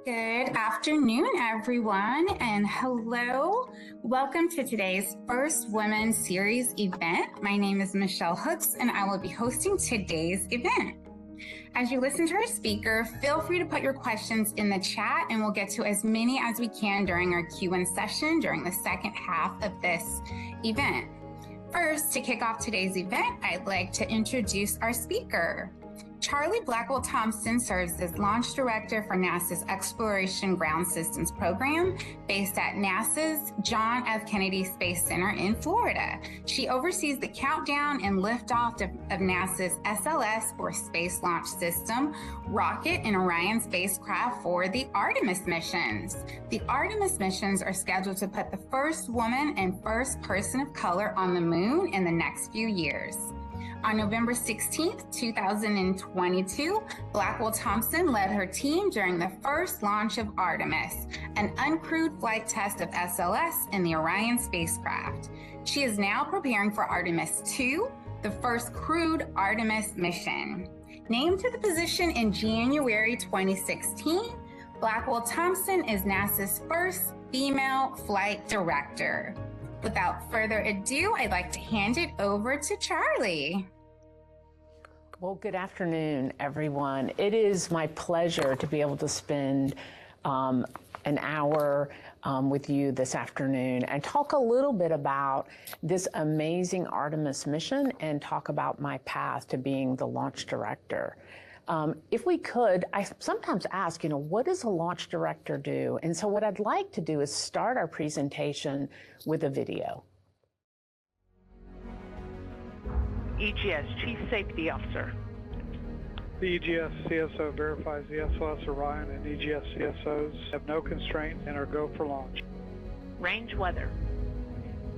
Good afternoon, everyone, and hello. Welcome to today's First Women Series event. My name is Michelle Hooks, and I will be hosting today's event. As you listen to our speaker, feel free to put your questions in the chat, and we'll get to as many as we can during our Q&A session during the second half of this event. First, to kick off today's event, I'd like to introduce our speaker. Charlie Blackwell Thompson serves as Launch Director for NASA's Exploration Ground Systems Program, based at NASA's John F. Kennedy Space Center in Florida. She oversees the countdown and liftoff of NASA's SLS, or Space Launch System, rocket and Orion spacecraft for the Artemis missions. The Artemis missions are scheduled to put the first woman and first person of color on the moon in the next few years. On November 16, 2022, Blackwell Thompson led her team during the first launch of Artemis, an uncrewed flight test of SLS in the Orion spacecraft. She is now preparing for Artemis II, the first crewed Artemis mission. Named to the position in January 2016, Blackwell Thompson is NASA's first female flight director. Without further ado, I'd like to hand it over to Charlie. Well, good afternoon, everyone. It is my pleasure to be able to spend an hour with you this afternoon and talk a little bit about this amazing Artemis mission and talk about my path to being the launch director. If we could, I sometimes ask, what does a launch director do? And so what I'd like to do is start our presentation with a video. EGS Chief Safety Officer. The EGS CSO verifies the SLS Orion and EGS CSOs have no constraint and are go for launch. Range Weather.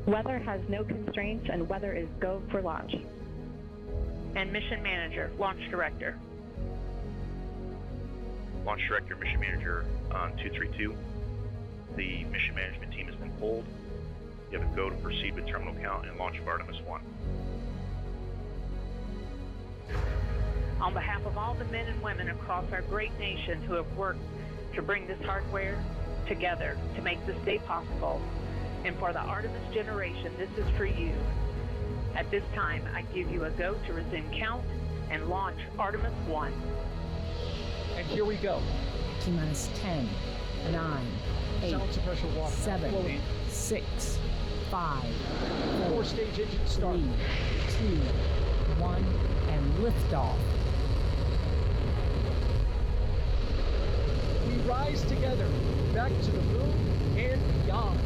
Weather has no constraints and weather is go for launch. And Mission Manager, Launch Director. Launch Director, Mission Manager on 232. The mission management team has been pulled. You have a go to proceed with terminal count and launch of Artemis I. On behalf of all the men and women across our great nation who have worked to bring this hardware together to make this day possible, and for the Artemis generation, this is for you. At this time, I give you a go to resume count and launch Artemis I. And here we go. T-minus 10, 9, 8, Sound suppressor walk. 7, Floating. 6, 5, 4, Stage engine start. 3, 2, 1, and liftoff. We rise together back to the moon and beyond.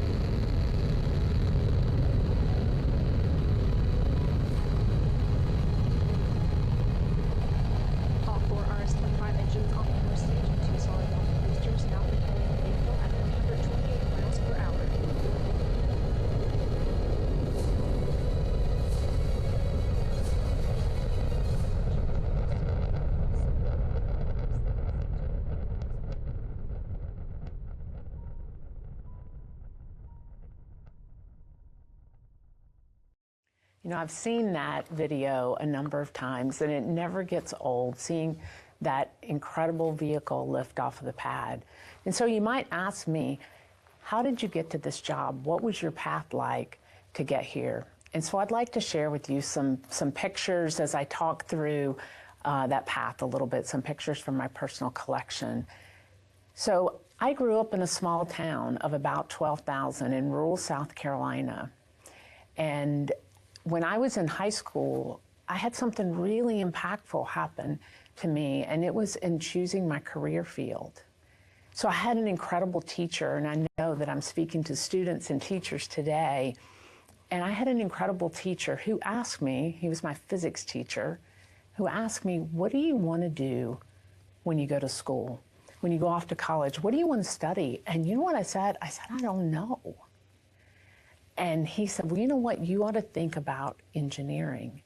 All 4 RS-25 engines on the first stage and 2 solid rocket boosters now propelling the vehicle at 128 miles per hour. I've seen that video a number of times, and it never gets old, seeing that incredible vehicle lift off of the pad. And so you might ask me, how did you get to this job? What was your path like to get here? And so I'd like to share with you some pictures as I talk through that path a little bit, some pictures from my personal collection. So I grew up in a small town of about 12,000 in rural South Carolina. And when I was in high school, I had something really impactful happen to me, and it was in choosing my career field. So I had an incredible teacher, and I know that I'm speaking to students and teachers today, and I had an incredible teacher who asked me, he was my physics teacher, who asked me, what do you want to do when you go to school? When you go off to college, what do you want to study? And you know what I said? I said, I don't know. And he said, well, you know what? You ought to think about engineering.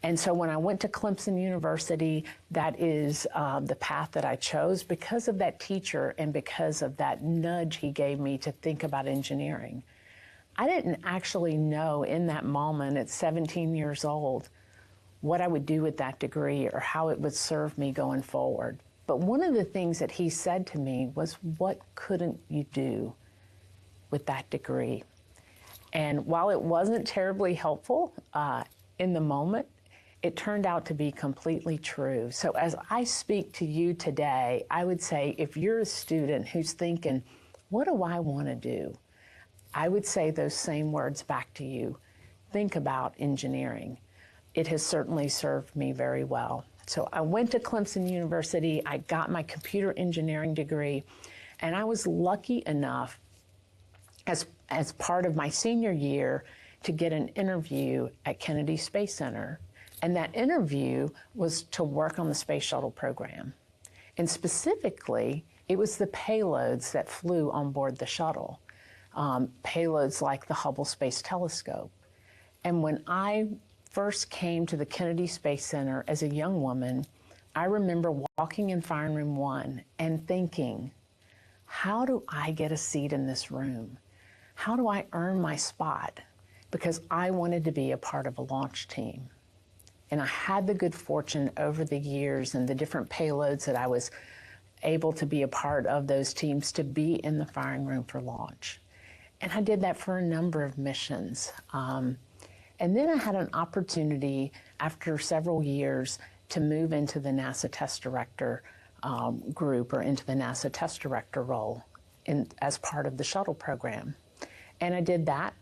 And so when I went to Clemson University, that is the path that I chose because of that teacher and because of that nudge he gave me to think about engineering. I didn't actually know in that moment at 17 years old what I would do with that degree or how it would serve me going forward. But one of the things that he said to me was, what couldn't you do with that degree? And while it wasn't terribly helpful in the moment, it turned out to be completely true. So as I speak to you today, I would say if you're a student who's thinking, what do I want to do? I would say those same words back to you. Think about engineering. It has certainly served me very well. So I went to Clemson University, I got my computer engineering degree, and I was lucky enough as part of my senior year to get an interview at Kennedy Space Center. And that interview was to work on the space shuttle program. And specifically, it was the payloads that flew on board the shuttle, payloads like the Hubble Space Telescope. And when I first came to the Kennedy Space Center as a young woman, I remember walking in Firing Room 1 and thinking, how do I get a seat in this room? How do I earn my spot? Because I wanted to be a part of a launch team. And I had the good fortune over the years and the different payloads that I was able to be a part of those teams to be in the firing room for launch. And I did that for a number of missions. And then I had an opportunity after several years to move into the NASA Test Director group, or into the NASA Test Director role as part of the shuttle program. And I did that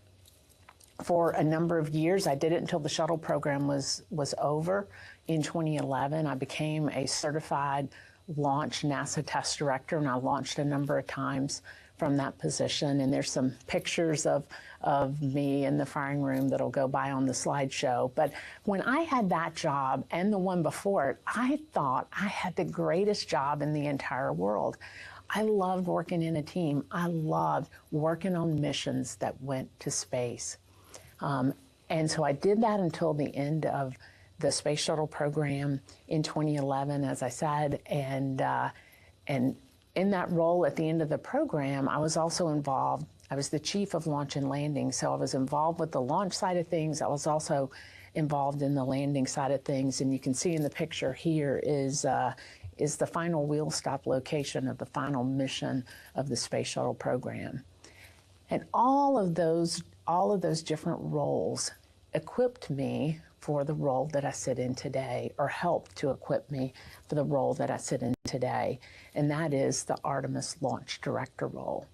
for a number of years. I did it until the shuttle program was over. In 2011, I became a certified launch NASA Test Director, and I launched a number of times from that position. And there's some pictures of me in the firing room that'll go by on the slideshow. But when I had that job and the one before it, I thought I had the greatest job in the entire world. I loved working in a team. I loved working on missions that went to space. And so I did that until the end of the space shuttle program in 2011, as I said, and in that role at the end of the program, I was also involved. I was the chief of launch and landing, so I was involved with the launch side of things. I was also involved in the landing side of things, and you can see in the picture here is the final wheel stop location of the final mission of the space shuttle program. And all of those different roles equipped me for the role that I sit in today, or helped to equip me for the role that I sit in today, and that is the Artemis Launch Director role.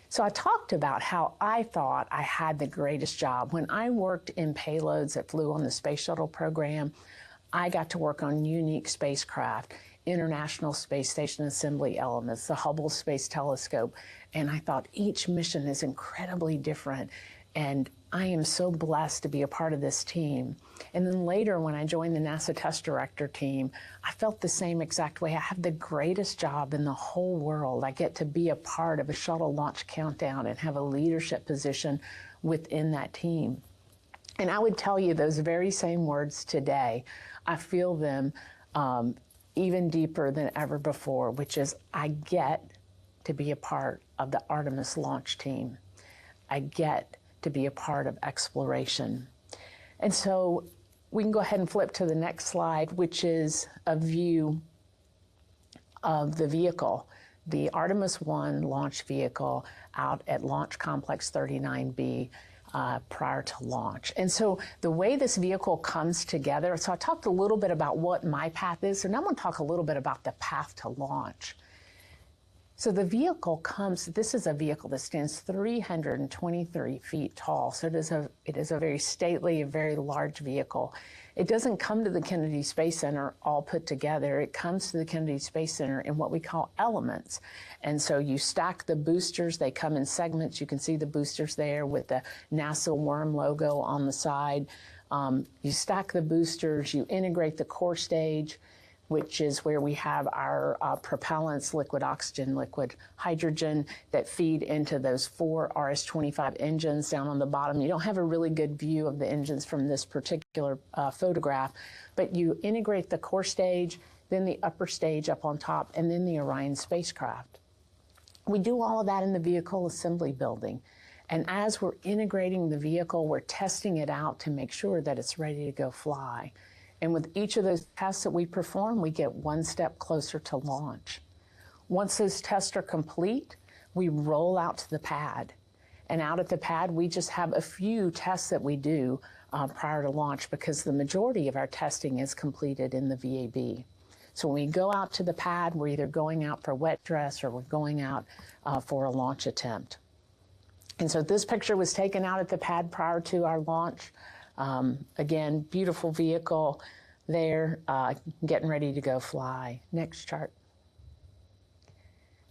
So I talked about how I thought I had the greatest job. When I worked in payloads that flew on the Space Shuttle program, I got to work on unique spacecraft, International Space Station Assembly elements, the Hubble Space Telescope, and I thought each mission is incredibly different, and I am so blessed to be a part of this team. And then later, when I joined the NASA Test Director team, I felt the same exact way. I have the greatest job in the whole world. I get to be a part of a shuttle launch countdown and have a leadership position within that team. And I would tell you those very same words today. I feel them even deeper than ever before, which is I get to be a part of the Artemis launch team. I get to be a part of exploration. And so we can go ahead and flip to the next slide, which is a view of the vehicle, the Artemis I launch vehicle out at Launch Complex 39B prior to launch. And so the way this vehicle comes together, so I talked a little bit about what my path is, so now I'm going to talk a little bit about the path to launch. So the vehicle comes, this is a vehicle that stands 323 feet tall. So it is a very stately, a very large vehicle. It doesn't come to the Kennedy Space Center all put together. It comes to the Kennedy Space Center in what we call elements. And so you stack the boosters, they come in segments. You can see the boosters there with the NASA worm logo on the side. You stack the boosters, you integrate the core stage, which is where we have our propellants, liquid oxygen, liquid hydrogen, that feed into those 4 RS-25 engines down on the bottom. You don't have a really good view of the engines from this particular photograph, but you integrate the core stage, then the upper stage up on top, and then the Orion spacecraft. We do all of that in the vehicle assembly building. And as we're integrating the vehicle, we're testing it out to make sure that it's ready to go fly. And with each of those tests that we perform, we get one step closer to launch. Once those tests are complete, we roll out to the pad. And out at the pad, we just have a few tests that we do prior to launch because the majority of our testing is completed in the VAB. So when we go out to the pad, we're either going out for wet dress or we're going out for a launch attempt. And so this picture was taken out at the pad prior to our launch. Again, beautiful vehicle there, getting ready to go fly. Next chart.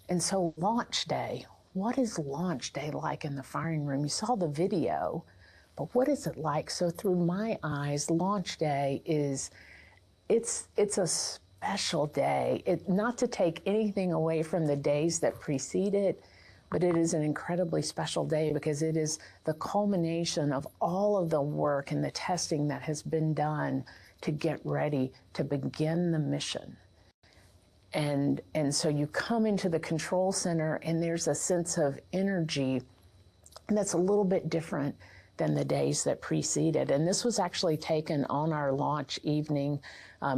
And so launch day, what is launch day like in the firing room? You saw the video, but what is it like? So through my eyes, launch day is, it's a special day. Not to take anything away from the days that precede it, but it is an incredibly special day because it is the culmination of all of the work and the testing that has been done to get ready to begin the mission. And so you come into the control center and there's a sense of energy that's a little bit different than the days that preceded. And this was actually taken on our launch evening.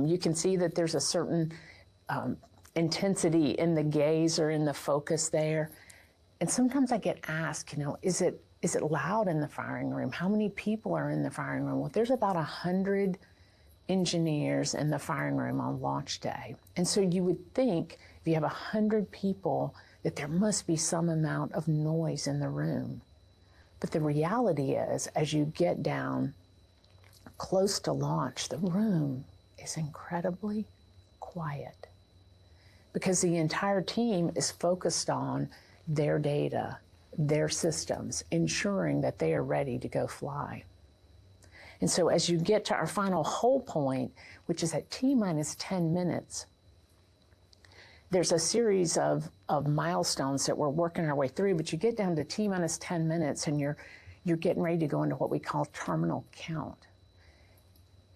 You can see that there's a certain intensity in the gaze or in the focus there. And sometimes I get asked, is it loud in the firing room? How many people are in the firing room? Well, there's about 100 engineers in the firing room on launch day. And so you would think if you have 100 people that there must be some amount of noise in the room. But the reality is, as you get down close to launch, the room is incredibly quiet because the entire team is focused on their data, their systems, ensuring that they are ready to go fly. And so as you get to our final hold point, which is at T-minus 10 minutes, there's a series of milestones that we're working our way through, but you get down to T-minus 10 minutes and you're getting ready to go into what we call terminal count.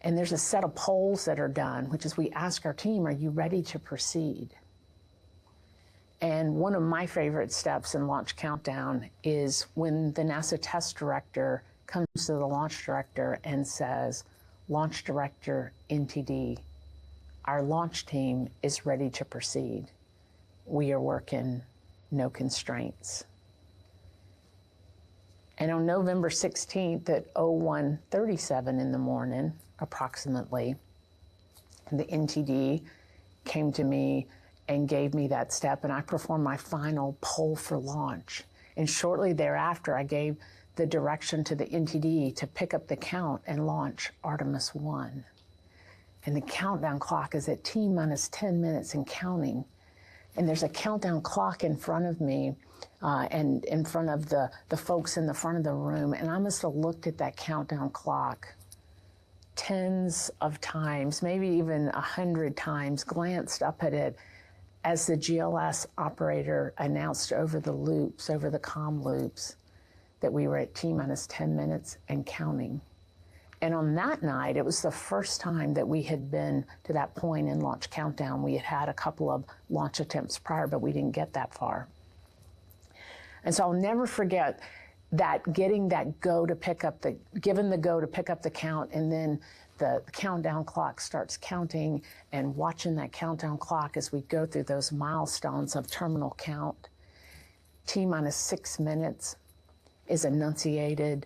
And there's a set of polls that are done, which is we ask our team, are you ready to proceed? And one of my favorite steps in launch countdown is when the NASA test director comes to the launch director and says, Launch Director NTD, our launch team is ready to proceed. We are working no constraints. And on November 16th at 01:37 in the morning, approximately, the NTD came to me and gave me that step, and I performed my final poll for launch. And shortly thereafter, I gave the direction to the NTD to pick up the count and launch Artemis I. And the countdown clock is at T-minus 10 minutes and counting. And there's a countdown clock in front of me and in front of the folks in the front of the room. And I must have looked at that countdown clock tens of times, maybe even 100 times, glanced up at it as the GLS operator announced over the loops, over the comm loops, that we were at T-minus 10 minutes and counting. And on that night, it was the first time that we had been to that point in launch countdown. We had had a couple of launch attempts prior, but we didn't get that far. And so I'll never forget that getting that go to pick up the, given the go to pick up the count, and then the countdown clock starts counting, and watching that countdown clock as we go through those milestones of terminal count. T-minus 6 minutes is enunciated.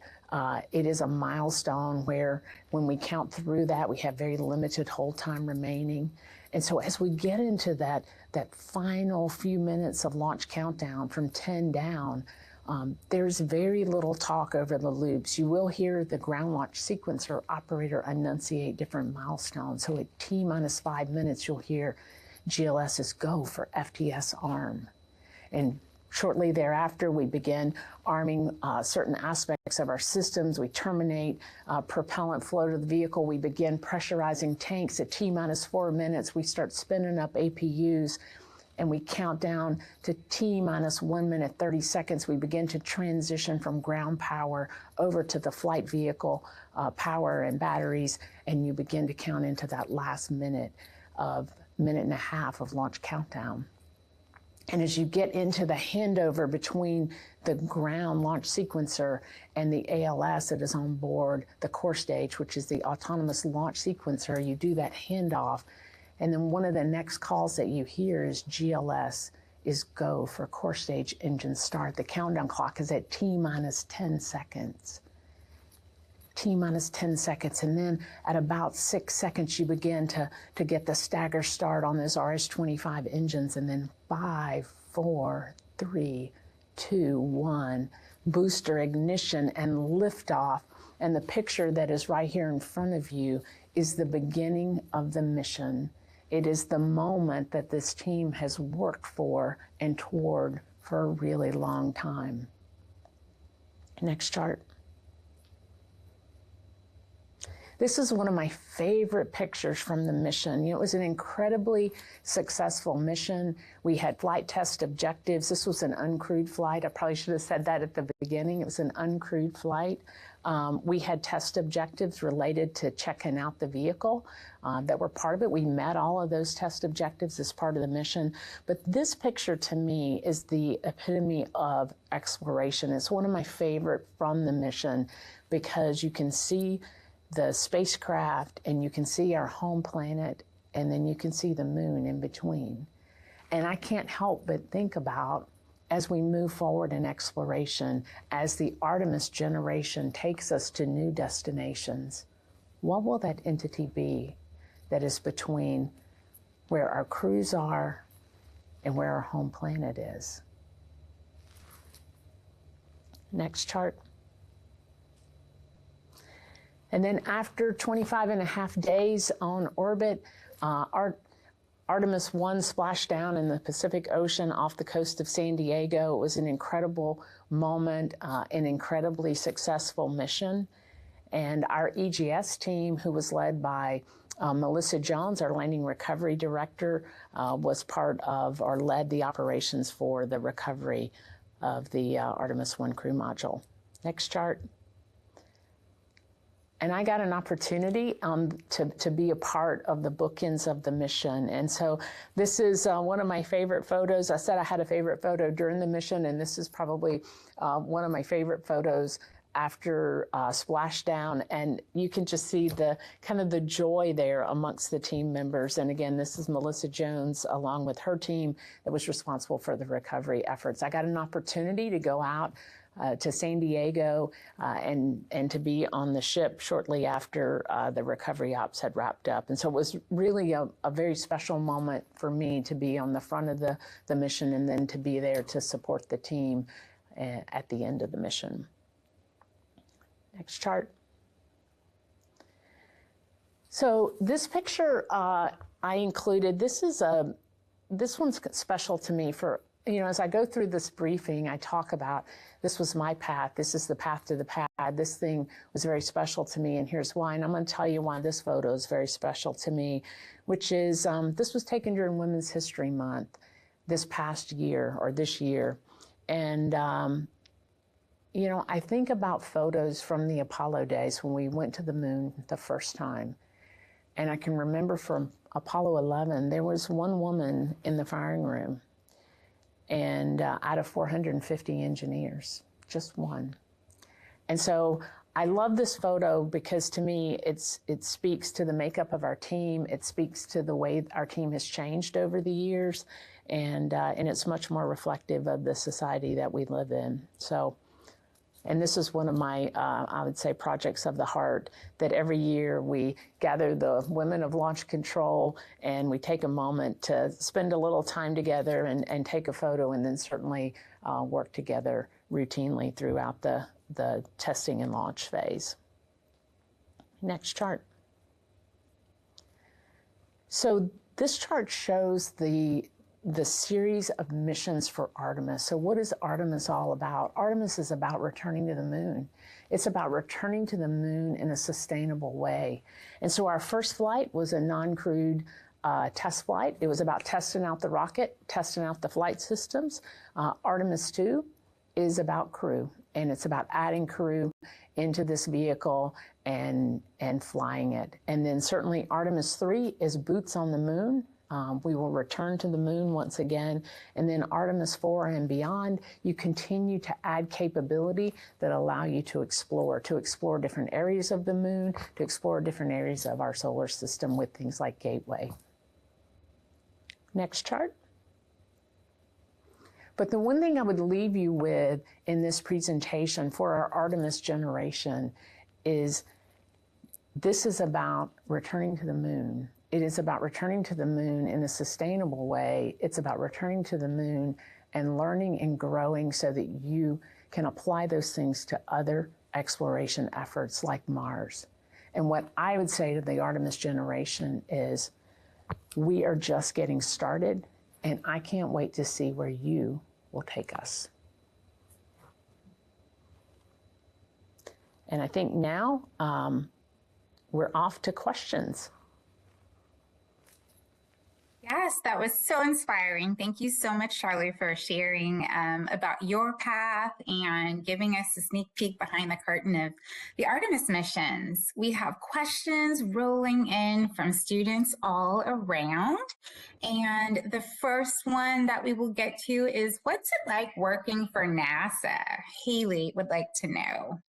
It is a milestone where when we count through that, we have very limited hold time remaining. And so as we get into that final few minutes of launch countdown from 10 down, there's very little talk over the loops. You will hear the ground launch sequencer operator enunciate different milestones. So at T-minus 5 minutes, you'll hear GLS's go for FTS arm. And shortly thereafter, we begin arming certain aspects of our systems. We terminate propellant flow to the vehicle. We begin pressurizing tanks at T-minus 4 minutes. We start spinning up APUs, and we count down to T-minus 1 minute, 30 seconds. We begin to transition from ground power over to the flight vehicle power and batteries, and you begin to count into that last minute and a half of launch countdown. And as you get into the handover between the ground launch sequencer and the ALS that is on board the core stage, which is the autonomous launch sequencer, you do that handoff. And then one of the next calls that you hear is GLS is go for core stage engine start. The countdown clock is at T minus 10 seconds. T minus 10 seconds. And then at about 6 seconds, you begin to get the stagger start on those RS-25 engines. And then 5, 4, 3, 2, 1, booster ignition and liftoff. And the picture that is right here in front of you is the beginning of the mission. It is the moment that this team has worked for and toward for a really long time. Next chart. This is one of my favorite pictures from the mission. It was an incredibly successful mission. We had flight test objectives. This was an uncrewed flight. I probably should have said that at the beginning. It was an uncrewed flight. We had test objectives related to checking out the vehicle that were part of it. We met all of those test objectives as part of the mission. But this picture to me is the epitome of exploration. It's one of my favorite from the mission because you can see the spacecraft and you can see our home planet and then you can see the moon in between. And I can't help but think about, as we move forward in exploration, as the Artemis generation takes us to new destinations, what will that entity be that is between where our crews are and where our home planet is? Next chart. And then after 25 and a half days on orbit, Artemis I splashed down in the Pacific Ocean off the coast of San Diego. It was an incredible moment, an incredibly successful mission. And our EGS team, who was led by Melissa Jones, our landing recovery director, was part of or led the operations for the recovery of the Artemis I crew module. Next chart. And I got an opportunity to be a part of the bookends of the mission. And so this is one of my favorite photos. I said I had a favorite photo during the mission, and this is probably one of my favorite photos after splashdown. And you can just see the kind of the joy there amongst the team members. And again, this is Melissa Jones along with her team that was responsible for the recovery efforts. I got an opportunity to go out to San Diego and to be on the ship shortly after the recovery ops had wrapped up. And so it was really a very special moment for me to be on the front of the mission and then to be there to support the team at the end of the mission. Next chart. So this picture I included, this one's special to me for, as I go through this briefing, I talk about this was my path. This is the path to the pad. This thing was very special to me, and here's why. And I'm going to tell you why this photo is very special to me, which is this was taken during Women's History Month this past year or this year. And, I think about photos from the Apollo days when we went to the moon the first time. And I can remember from Apollo 11, there was one woman in the firing room. And out of 450 engineers, just one. And so I love this photo because to me, it speaks to the makeup of our team. It speaks to the way our team has changed over the years. And it's much more reflective of the society that we live in. So, and this is one of my, I would say, projects of the heart, that every year we gather the women of launch control and we take a moment to spend a little time together and take a photo, and then certainly work together routinely throughout the testing and launch phase. Next chart. So this chart shows the series of missions for Artemis. So what is Artemis all about? Artemis is about returning to the moon. It's about returning to the moon in a sustainable way. And so our first flight was a non-crewed test flight. It was about testing out the rocket, testing out the flight systems. Artemis II is about crew, and it's about adding crew into this vehicle and flying it. And then certainly Artemis III is boots on the moon. We will return to the moon once again. And then Artemis IV and beyond, you continue to add capability that allow you to explore different areas of the moon, to explore different areas of our solar system with things like Gateway. Next chart. But the one thing I would leave you with in this presentation for our Artemis generation is this is about returning to the moon. It is about returning to the moon in a sustainable way. It's about returning to the moon and learning and growing so that you can apply those things to other exploration efforts like Mars. And what I would say to the Artemis generation is we are just getting started, and I can't wait to see where you will take us. And I think now we're off to questions. Yes, that was so inspiring. Thank you so much, Charlie, for sharing about your path and giving us a sneak peek behind the curtain of the Artemis missions. We have questions rolling in from students all around. And the first one that we will get to is, what's it like working for NASA? Haley would like to know.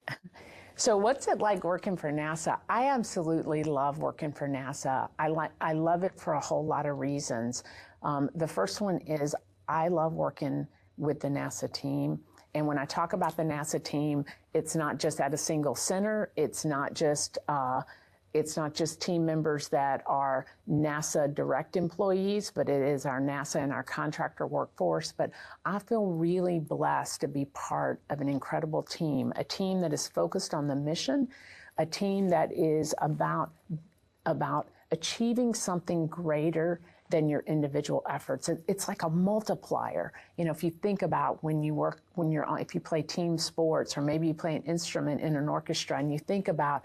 So what's it like working for NASA? I absolutely love working for NASA. I love it for a whole lot of reasons. The first one is I love working with the NASA team. And when I talk about the NASA team, it's not just at a single center. It's not just team members that are NASA direct employees, but it is our NASA and our contractor workforce. But I feel really blessed to be part of an incredible team, a team that is focused on the mission, a team that is about achieving something greater than your individual efforts. It's like a multiplier. You know, if you think about if you play team sports, or maybe you play an instrument in an orchestra, and you think about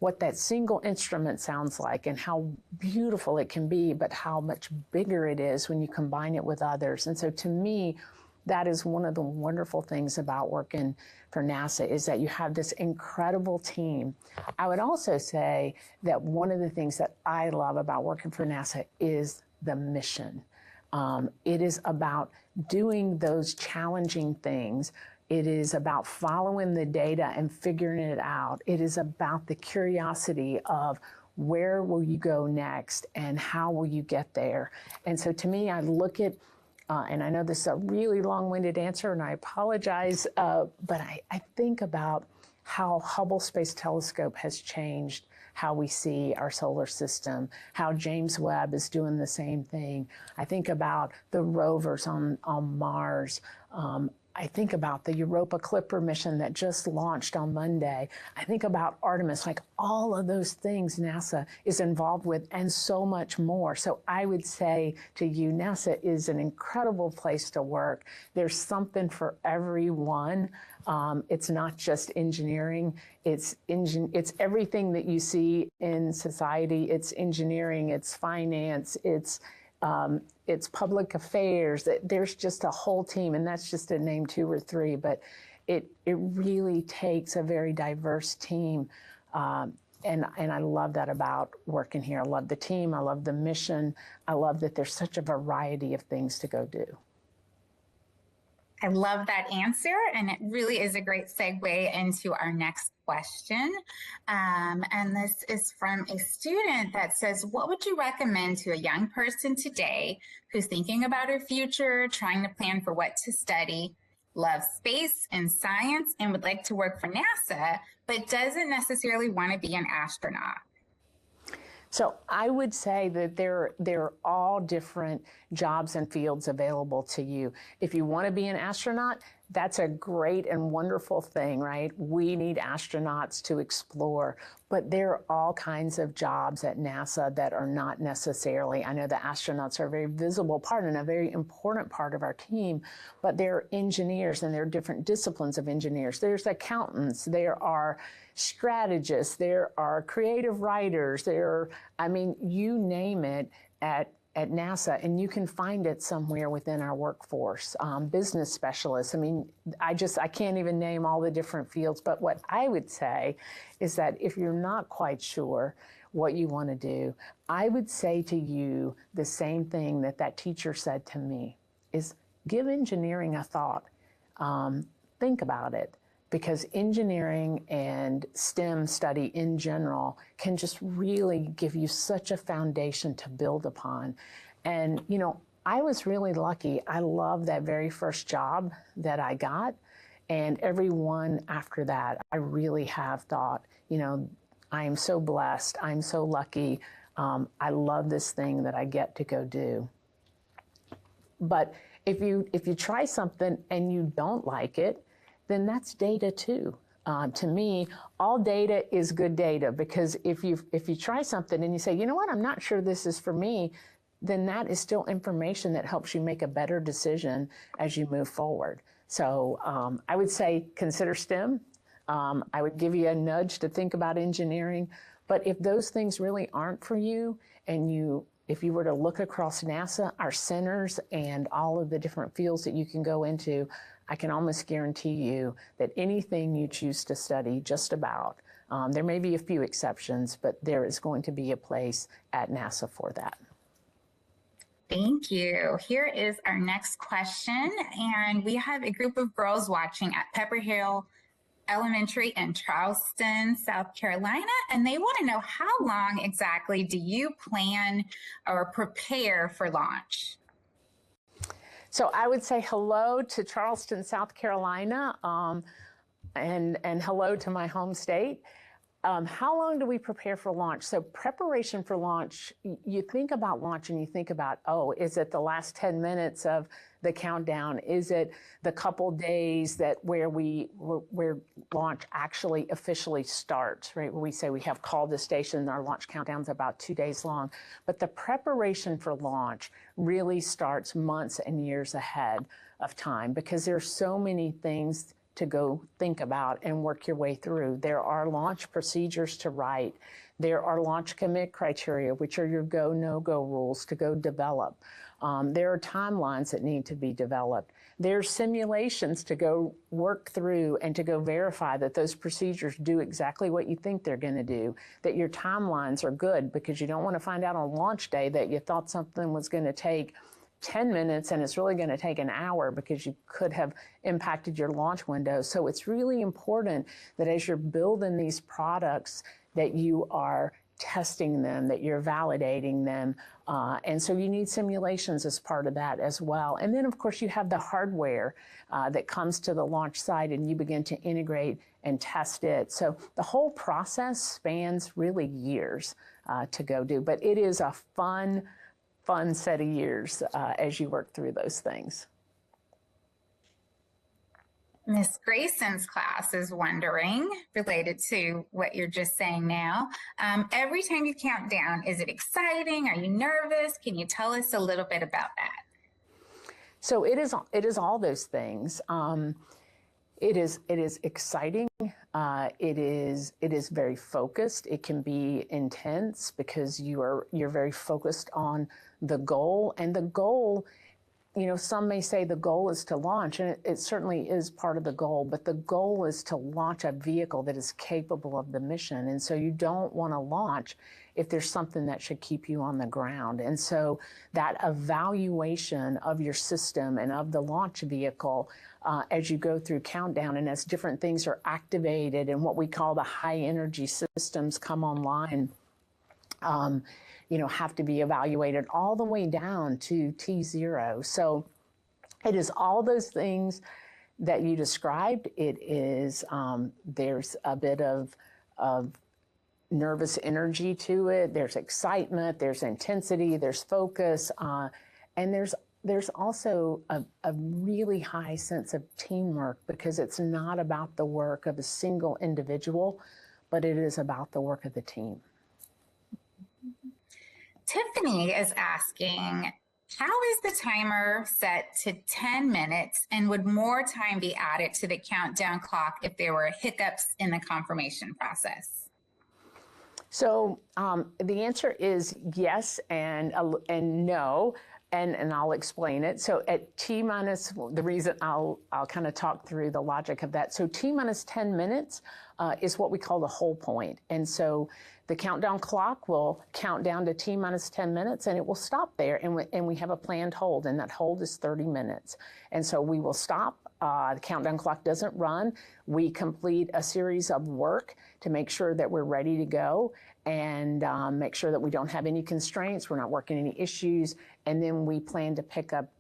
what that single instrument sounds like and how beautiful it can be, but how much bigger it is when you combine it with others. And so to me, that is one of the wonderful things about working for NASA, is that you have this incredible team. I would also say that one of the things that I love about working for NASA is the mission. It is about doing those challenging things. It is about following the data and figuring it out. It is about the curiosity of where will you go next and how will you get there. And so to me, I look at, and I know this is a really long-winded answer, and I apologize, but I think about how Hubble Space Telescope has changed how we see our solar system, how James Webb is doing the same thing. I think about the rovers on Mars. I think about the Europa Clipper mission that just launched on Monday. I think about Artemis, like all of those things NASA is involved with, and so much more. So I would say to you, NASA is an incredible place to work. There's something for everyone. It's not just engineering. It's everything that you see in society. It's engineering, it's finance, it's public affairs. There's just a whole team, and that's just to name 2 or 3, but it really takes a very diverse team. And I love that about working here. I love the team, I love the mission, I love that there's such a variety of things to go do. I love that answer, and it really is a great segue into our next question. And this is from a student that says, what would you recommend to a young person today who's thinking about her future, trying to plan for what to study, loves space and science, and would like to work for NASA, but doesn't necessarily want to be an astronaut? So I would say that there are all different jobs and fields available to you. If you want to be an astronaut, that's a great and wonderful thing, right? We need astronauts to explore, but there are all kinds of jobs at NASA that are not necessarily, I know the astronauts are a very visible part and a very important part of our team, but there are engineers, and there are different disciplines of engineers. There's accountants, there are strategists, there are creative writers, you name it at NASA, and you can find it somewhere within our workforce. Business specialists. I can't even name all the different fields, but what I would say is that if you're not quite sure what you want to do, I would say to you the same thing that that teacher said to me, is give engineering a thought. Think about it, because engineering and STEM study in general can just really give you such a foundation to build upon. And, you know, I was really lucky. I loved that very first job that I got. And every one after that, I really have thought, you know, I am so blessed. I'm so lucky. I love this thing that I get to go do. But if you try something and you don't like it, then that's data too. To me, all data is good data, because if you try something and you say, you know what, I'm not sure this is for me, then that is still information that helps you make a better decision as you move forward. So I would say consider STEM. I would give you a nudge to think about engineering. But if those things really aren't for you, and if you were to look across NASA, our centers and all of the different fields that you can go into, I can almost guarantee you that anything you choose to study, just about, there may be a few exceptions, but there is going to be a place at NASA for that. Thank you. Here is our next question, and we have a group of girls watching at Pepper Hill Elementary in Charleston, South Carolina, and they want to know, how long exactly do you plan or prepare for launch? So I would say hello to Charleston, South Carolina, and hello to my home state. How long do we prepare for launch? So preparation for launch, you think about launch and you think about, oh, is it the last 10 minutes of the countdown? Is it the couple days where launch actually officially starts, right? Where we say we have called the station, our launch countdown's about 2 days long. But the preparation for launch really starts months and years ahead of time, because there's so many things to go think about and work your way through. There are launch procedures to write. There are launch commit criteria, which are your go, no-go rules to go develop. There are timelines that need to be developed. There's simulations to go work through and to go verify that those procedures do exactly what you think they're going to do, that your timelines are good, because you don't want to find out on launch day that you thought something was going to take 10 minutes and it's really going to take an hour, because you could have impacted your launch window. So it's really important that as you're building these products, that you are testing them, that you're validating them. And so you need simulations as part of that as well. And then, of course, you have the hardware that comes to the launch site, and you begin to integrate and test it. So the whole process spans really years to go do. But it is a fun set of years as you work through those things. Miss Grayson's class is wondering, related to what you're just saying now, every time you count down, is it exciting? Are you nervous? Can you tell us a little bit about that? So it is all those things. It is exciting. It is very focused. It can be intense, because you're very focused on the goal. And the goal, you know, some may say the goal is to launch, and it certainly is part of the goal, but the goal is to launch a vehicle that is capable of the mission. And so you don't want to launch if there's something that should keep you on the ground. And so that evaluation of your system and of the launch vehicle as you go through countdown, and as different things are activated and what we call the high energy systems come online, you know, have to be evaluated all the way down to T0. So it is all those things that you described. It is, there's a bit of nervous energy to it. There's excitement, there's intensity, there's focus, and there's also a really high sense of teamwork, because it's not about the work of a single individual, but it is about the work of the team. Tiffany is asking, how is the timer set to 10 minutes, and would more time be added to the countdown clock if there were hiccups in the confirmation process? So the answer is yes and no, and I'll explain it. So at T minus, the reason I'll kind of talk through the logic of that. So T minus 10 minutes is what we call the whole point. And so the countdown clock will count down to T minus 10 minutes, and it will stop there. And we have a planned hold, and that hold is 30 minutes. And so we will stop. The countdown clock doesn't run. We complete a series of work to make sure that we're ready to go, and make sure that we don't have any constraints, we're not working any issues, and then we plan to pick up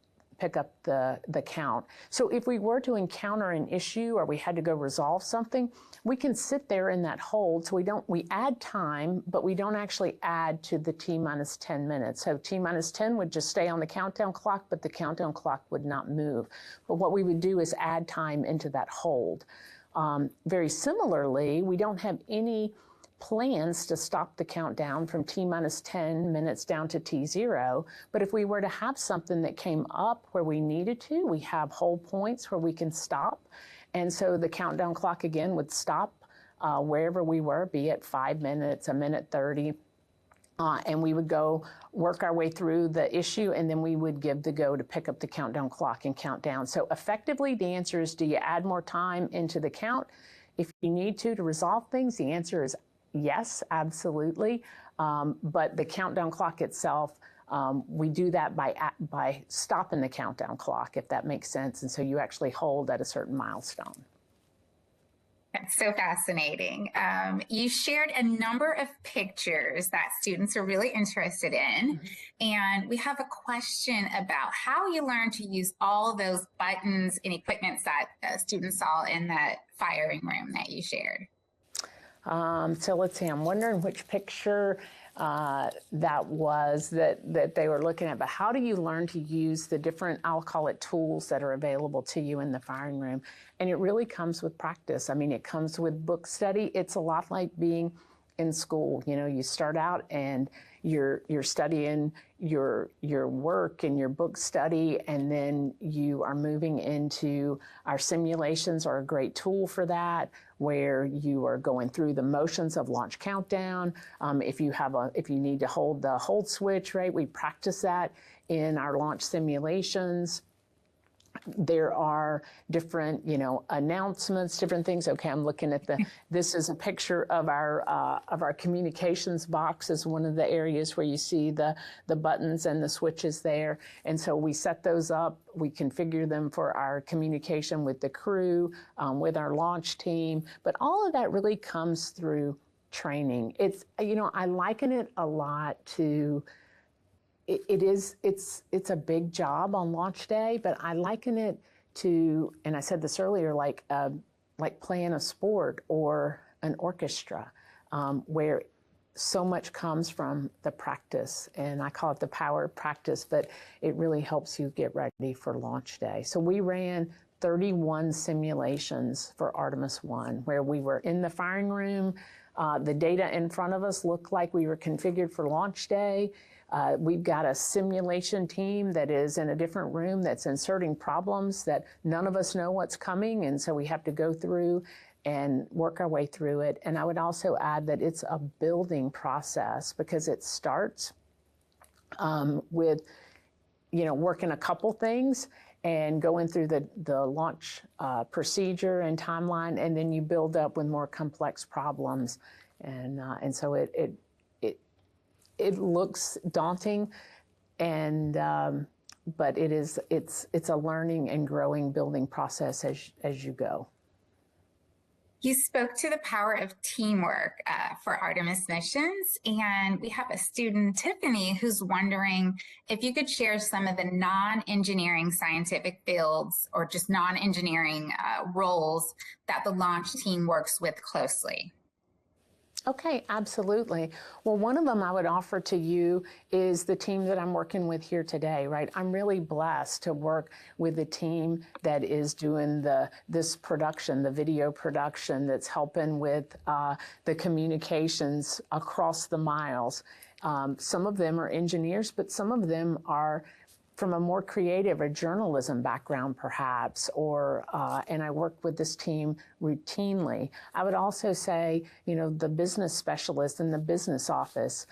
the count. So if we were to encounter an issue or we had to go resolve something, we can sit there in that hold. So we add time, but we don't actually add to the T minus 10 minutes. So T minus 10 would just stay on the countdown clock, but the countdown clock would not move. But what we would do is add time into that hold. Very similarly, we don't have any plans to stop the countdown from T minus 10 minutes down to T0. But if we were to have something that came up where we needed to, we have hold points where we can stop. And so the countdown clock again would stop wherever we were, be it 5 minutes, a minute 30. And we would go work our way through the issue, and then we would give the go to pick up the countdown clock and count down. So effectively, the answer is, do you add more time into the count? If you need to resolve things, the answer is yes, absolutely. But the countdown clock itself, we do that by stopping the countdown clock, if that makes sense. And so you actually hold at a certain milestone. That's so fascinating. You shared a number of pictures that students are really interested in. And we have a question about how you learned to use all those buttons and equipments that students saw in that firing room that you shared. So let's see, I'm wondering which picture that was that they were looking at, but how do you learn to use the different, I'll call it, tools that are available to you in the firing room? And it really comes with practice. I mean, it comes with book study. It's a lot like being in school. You know, you start out and you're studying your work and your book study, and then you are moving into our simulations are a great tool for that, where you are going through the motions of launch countdown. If you need to hold the hold switch, right, we practice that in our launch simulations. There are different, announcements, different things. Okay, I'm looking at this is a picture of our communications box is one of the areas where you see the buttons and the switches there. And so we set those up, we configure them for our communication with the crew, with our launch team. But all of that really comes through training. It's, I liken it a lot to, it's a big job on launch day, but I liken it to, and I said this earlier, like playing a sport or an orchestra, where so much comes from the practice, and I call it the power of practice, but it really helps you get ready for launch day. So we ran 31 simulations for Artemis I, where we were in the firing room. The data in front of us looked like we were configured for launch day. We've got a simulation team that is in a different room that's inserting problems that none of us know what's coming, and so we have to go through and work our way through it. And I would also add that it's a building process, because it starts with, working a couple things and going through the launch procedure and timeline, and then you build up with more complex problems. And so it looks daunting, and but it's a learning and growing building process as you go. You spoke to the power of teamwork for Artemis missions, and we have a student, Tiffany, who's wondering if you could share some of the non-engineering scientific fields or just non-engineering roles that the launch team works with closely. Okay, absolutely. Well, one of them I would offer to you is the team that I'm working with here today, right? I'm really blessed to work with a team that is doing this production, the video production, that's helping with the communications across the miles. Some of them are engineers, but some of them are from a more creative or journalism background, perhaps, or and I work with this team routinely. I would also say, the business specialist in the business office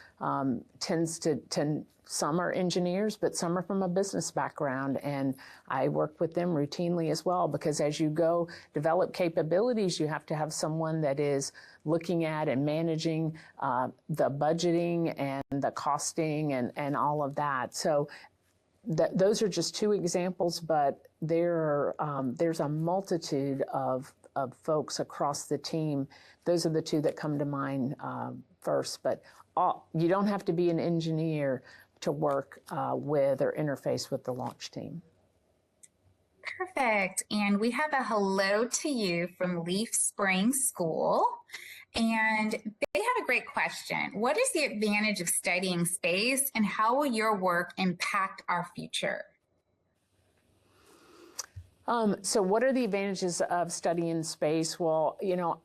tends to some are engineers, but some are from a business background, and I work with them routinely as well, because as you go develop capabilities, you have to have someone that is looking at and managing the budgeting and the costing and all of that. So those are just two examples, but there's a multitude of folks across the team. Those are the two that come to mind first, but you don't have to be an engineer to work with or interface with the launch team. Perfect. And we have a hello to you from Leaf Spring School. And they have a great question. What is the advantage of studying space, and how will your work impact our future? So what are the advantages of studying space? Well, you know,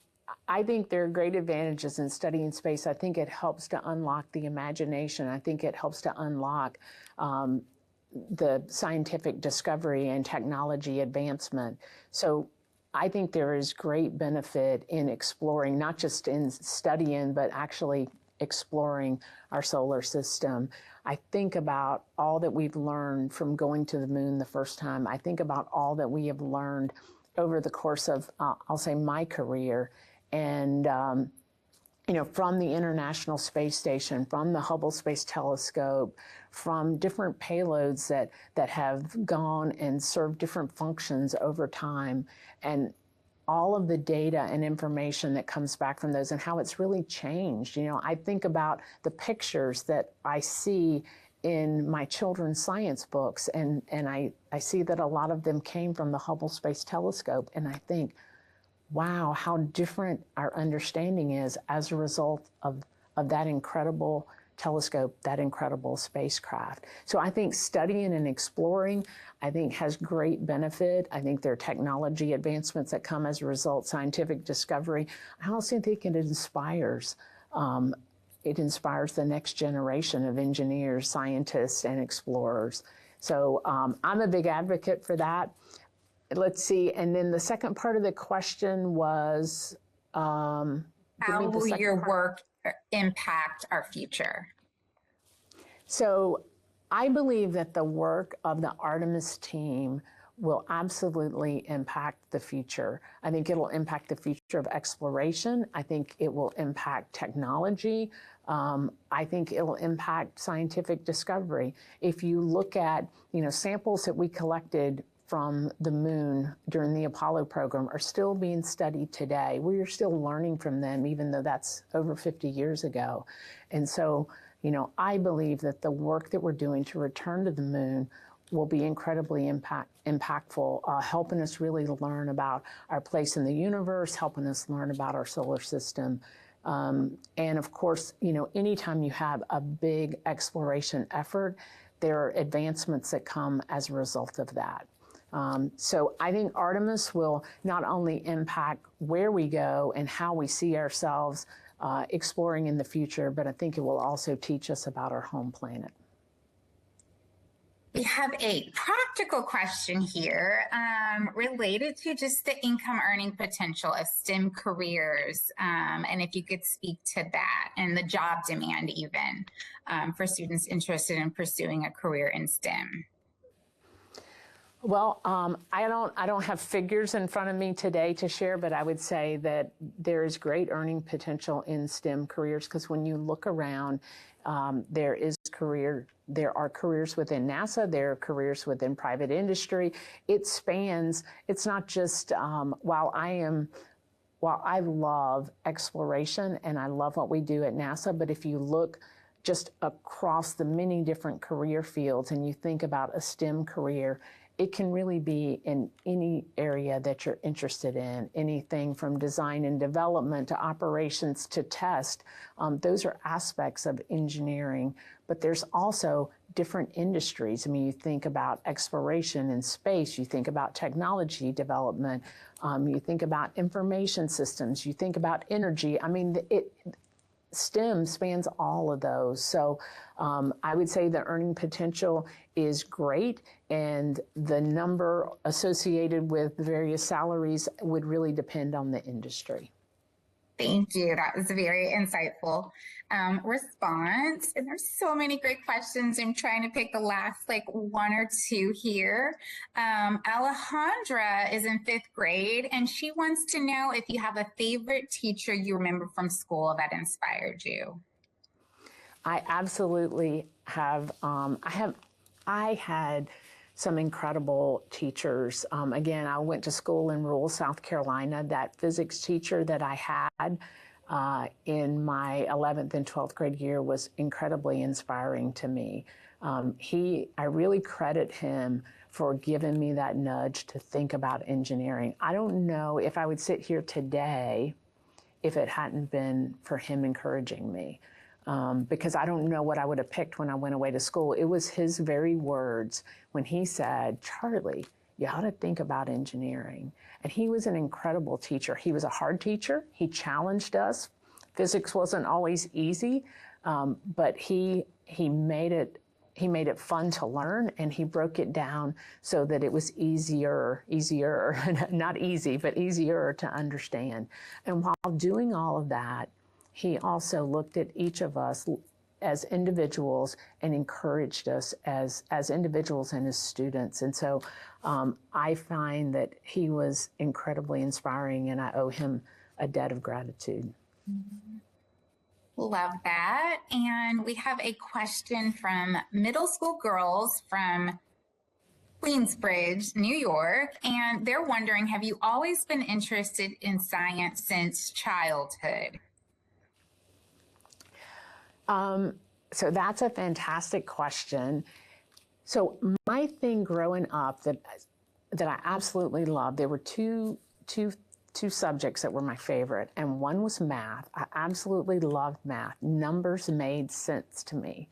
I think there are great advantages in studying space. I think it helps to unlock the imagination. I think it helps to unlock the scientific discovery and technology advancement. So I think there is great benefit in exploring, not just in studying, but actually exploring our solar system. I think about all that we've learned from going to the moon the first time. I think about all that we have learned over the course of, I'll say, my career. And, you know, from the International Space Station, from the Hubble Space Telescope, from different payloads that have gone and served different functions over time, and all of the data and information that comes back from those and how it's really changed. You know, I think about the pictures that I see in my children's science books, and I see that a lot of them came from the Hubble Space Telescope, and I think, wow, how different our understanding is as a result of that incredible telescope, that incredible spacecraft. So I think studying and exploring, I think, has great benefit. I think there are technology advancements that come as a result, scientific discovery. I also think it inspires the next generation of engineers, scientists, and explorers. So I'm a big advocate for that. Let's see, and then the second part of the question was, how will your work impact our future? So I believe that the work of the Artemis team will absolutely impact the future. I think it'll impact the future of exploration. I think it will impact technology. I think it'll impact scientific discovery. If you look at, you know, samples that we collected from the moon during the Apollo program are still being studied today. We are still learning from them, even though that's over 50 years ago. And so, you know, I believe that the work that we're doing to return to the moon will be incredibly impactful, helping us really learn about our place in the universe, helping us learn about our solar system. And of course, you know, anytime you have a big exploration effort, there are advancements that come as a result of that. So I think Artemis will not only impact where we go and how we see ourselves exploring in the future, but I think it will also teach us about our home planet. We have a practical question here related to just the income earning potential of STEM careers. And if you could speak to that and the job demand even for students interested in pursuing a career in STEM. Well, I don't have figures in front of me today to share, but I would say that there is great earning potential in STEM careers, because when you look around, there are careers within NASA, there are careers within private industry. It spans, it's not just, while I love exploration and I love what we do at NASA, but if you look just across the many different career fields and you think about a STEM career, it can really be in any area that you're interested in, anything from design and development to operations to test. Those are aspects of engineering, but there's also different industries. I mean, you think about exploration in space, you think about technology development, you think about information systems, you think about energy. I mean, STEM spans all of those. So I would say the earning potential is great, and the number associated with the various salaries would really depend on the industry. Thank you. That was a very insightful response. And there's so many great questions. I'm trying to pick the last like one or two here. Alejandra is in 5th grade, and she wants to know if you have a favorite teacher you remember from school that inspired you. I absolutely have. I had some incredible teachers. Again, I went to school in rural South Carolina. That physics teacher that I had in my 11th and 12th grade year was incredibly inspiring to me. I really credit him for giving me that nudge to think about engineering. I don't know if I would sit here today if it hadn't been for him encouraging me. Because I don't know what I would have picked when I went away to school. It was his very words when he said, Charlie, you ought to think about engineering. And he was an incredible teacher. He was a hard teacher. He challenged us. Physics wasn't always easy, but he made it fun to learn, and he broke it down so that it was easier, not easy, but easier to understand. And while doing all of that, he also looked at each of us as individuals and encouraged us as individuals and as students. And so I find that he was incredibly inspiring, and I owe him a debt of gratitude. Love that. And we have a question from middle school girls from Queensbridge, New York, and they're wondering, have you always been interested in science since childhood? So that's a fantastic question. So my thing growing up that I absolutely loved, there were two subjects that were my favorite, and one was math. I absolutely loved math. Numbers made sense to me.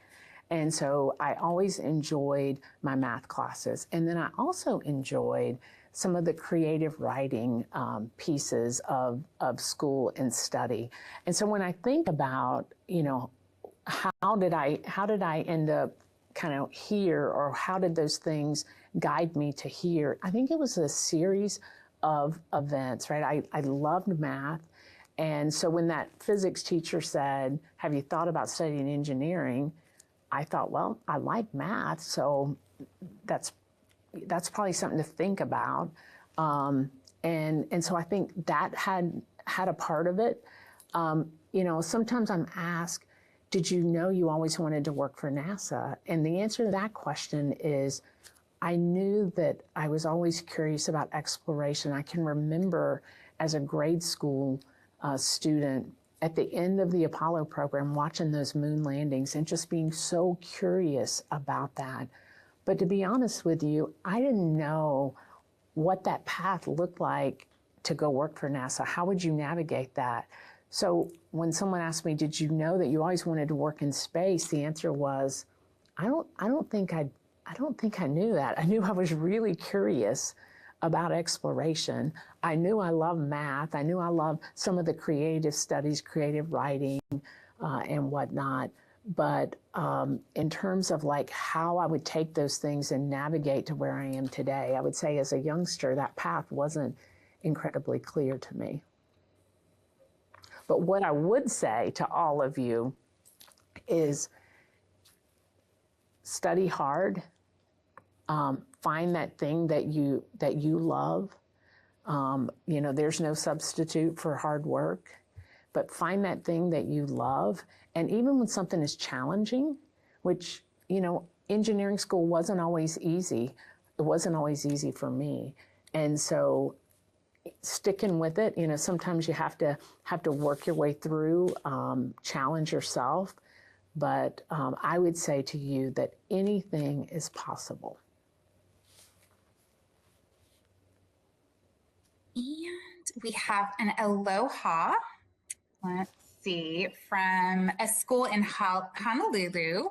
And so I always enjoyed my math classes. And then I also enjoyed some of the creative writing pieces of school and study. And so when I think about, how did I end up kind of here, or how did those things guide me to here? I think it was a series of events, right? I loved math. And so when that physics teacher said, have you thought about studying engineering? I thought, well, I like math, so that's probably something to think about. And so I think that had a part of it. Sometimes I'm asked, did you know you always wanted to work for NASA? And the answer to that question is, I knew that I was always curious about exploration. I can remember as a grade school student at the end of the Apollo program watching those moon landings and just being so curious about that. But to be honest with you, I didn't know what that path looked like to go work for NASA. How would you navigate that? So when someone asked me, did you know that you always wanted to work in space? The answer was, I don't think I knew that. I knew I was really curious about exploration. I knew I loved math. I knew I loved some of the creative studies, creative writing, and whatnot. But in terms of like how I would take those things and navigate to where I am today, I would say as a youngster, that path wasn't incredibly clear to me. But what I would say to all of you is study hard, find that thing that you love. There's no substitute for hard work, but find that thing that you love. And even when something is challenging, which, engineering school wasn't always easy. It wasn't always easy for me. And so sticking with it, sometimes you have to work your way through, challenge yourself. But I would say to you that anything is possible. And we have an aloha, let's see, from a school in Honolulu.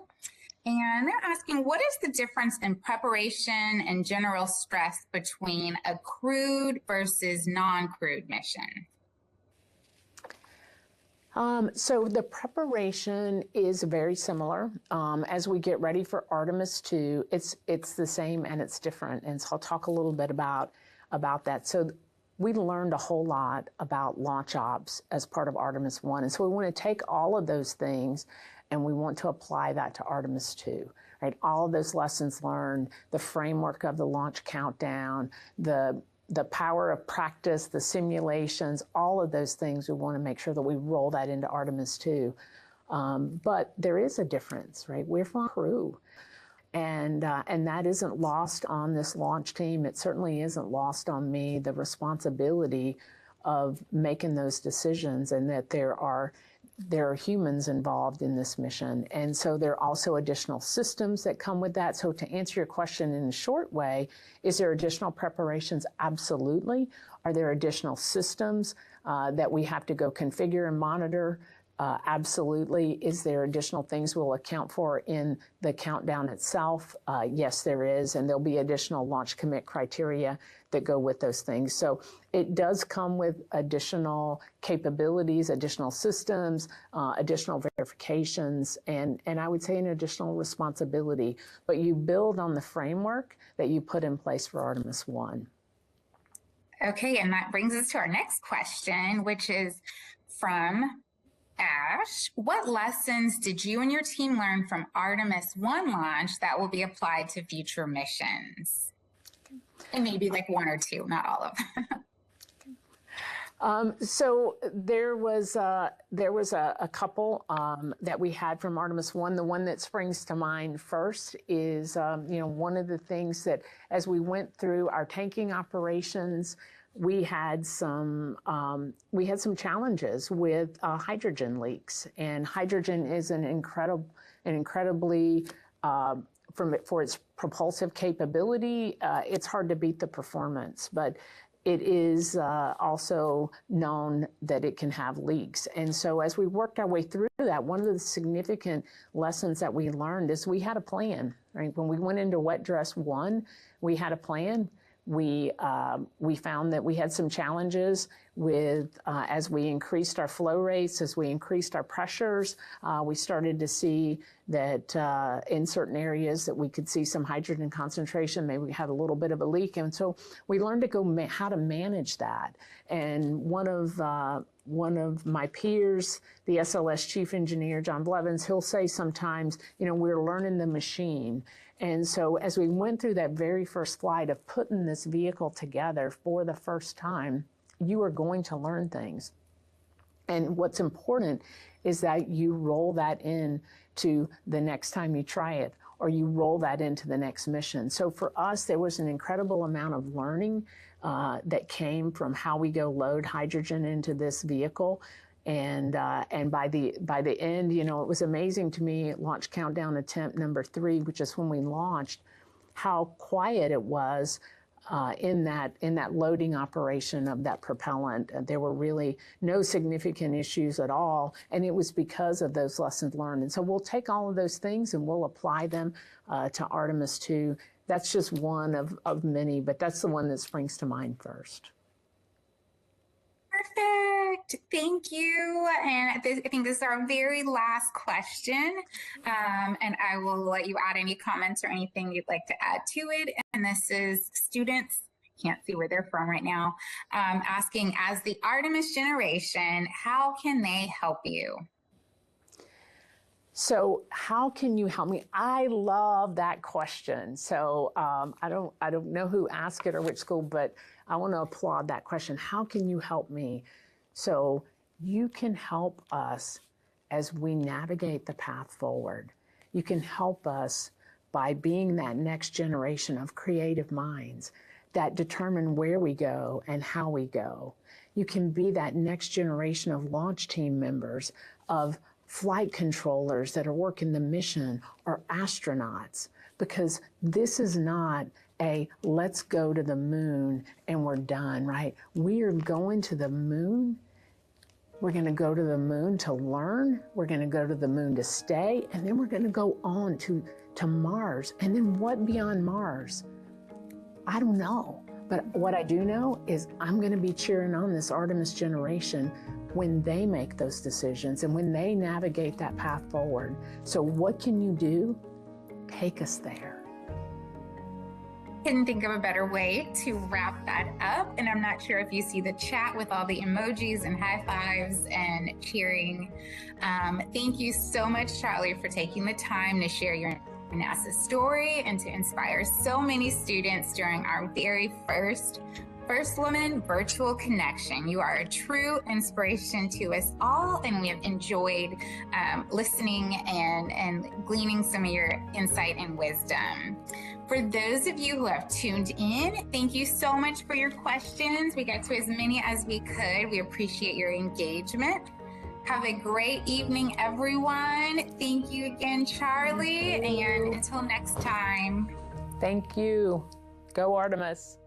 And they're asking, what is the difference in preparation and general stress between a crewed versus non-crewed mission? So the preparation is very similar. As we get ready for Artemis II, it's the same and it's different. And so I'll talk a little bit about that. So we learned a whole lot about launch ops as part of Artemis I. And so we want to take all of those things and we want to apply that to Artemis II, right? All of those lessons learned, the framework of the launch countdown, the power of practice, the simulations, all of those things, we want to make sure that we roll that into Artemis II. But there is a difference, right? We're from crew. And that isn't lost on this launch team. It certainly isn't lost on me, the responsibility of making those decisions, and that there are humans involved in this mission. And so there are also additional systems that come with that. So to answer your question in a short way, is there additional preparations? Absolutely. Are there additional systems that we have to go configure and monitor? Absolutely. Is there additional things we'll account for in the countdown itself? Yes, there is, and there'll be additional launch commit criteria that go with those things. So it does come with additional capabilities, additional systems, additional verifications, and I would say an additional responsibility. But you build on the framework that you put in place for Artemis I. Okay, and that brings us to our next question, which is from Ash. What lessons did you and your team learn from Artemis I launch that will be applied to future missions? And maybe like one or two, not all of them. So there was a couple that we had from Artemis I. The one that springs to mind first is, one of the things that as we went through our tanking operations, we had some challenges with hydrogen leaks, and hydrogen is incredibly for its propulsive capability, it's hard to beat the performance, but it is also known that it can have leaks. And so as we worked our way through that, one of the significant lessons that we learned is we had a plan, right? When we went into Wet Dress 1, we had a plan. We found that we had some challenges with, as we increased our flow rates, as we increased our pressures, we started to see that in certain areas that we could see some hydrogen concentration, maybe we had a little bit of a leak. And so we learned to how to manage that. And one of my peers, the SLS chief engineer, John Blevins, he'll say sometimes, we're learning the machine. And so as we went through that very first flight of putting this vehicle together for the first time, you are going to learn things. And what's important is that you roll that in to the next time you try it, or you roll that into the next mission. So for us, there was an incredible amount of learning that came from how we go load hydrogen into this vehicle. And by the end, it was amazing to me at launch countdown attempt number 3, which is when we launched, how quiet it was in that loading operation of that propellant. There were really no significant issues at all, and it was because of those lessons learned. And so we'll take all of those things and we'll apply them to Artemis II. That's just one of many, but that's the one that springs to mind first. Perfect. Thank you. And I think this is our very last question. And I will let you add any comments or anything you'd like to add to it. And this is students, can't see where they're from right now, asking, as the Artemis generation, how can they help you? So how can you help me? I love that question. So I don't know who asked it or which school, but I want to applaud that question. How can you help me? So you can help us as we navigate the path forward. You can help us by being that next generation of creative minds that determine where we go and how we go. You can be that next generation of launch team members, of flight controllers that are working the mission, or astronauts, because this is not a let's go to the moon and we're done, right? We are going to the moon. We're going to go to the moon to learn. We're going to go to the moon to stay, and then we're going to go on to Mars. And then what beyond Mars? I don't know. But what I do know is I'm going to be cheering on this Artemis generation when they make those decisions and when they navigate that path forward. So what can you do? Take us there. Couldn't think of a better way to wrap that up. And I'm not sure if you see the chat with all the emojis and high fives and cheering. Thank you so much, Charlie, for taking the time to share your NASA story and to inspire so many students during our very first Woman Virtual Connection. You are a true inspiration to us all, and we have enjoyed listening and gleaning some of your insight and wisdom. For those of you who have tuned in, thank you so much for your questions. We got to as many as we could. We appreciate your engagement. Have a great evening, everyone. Thank you again, Charlie, and until next time. Thank you. Go Artemis.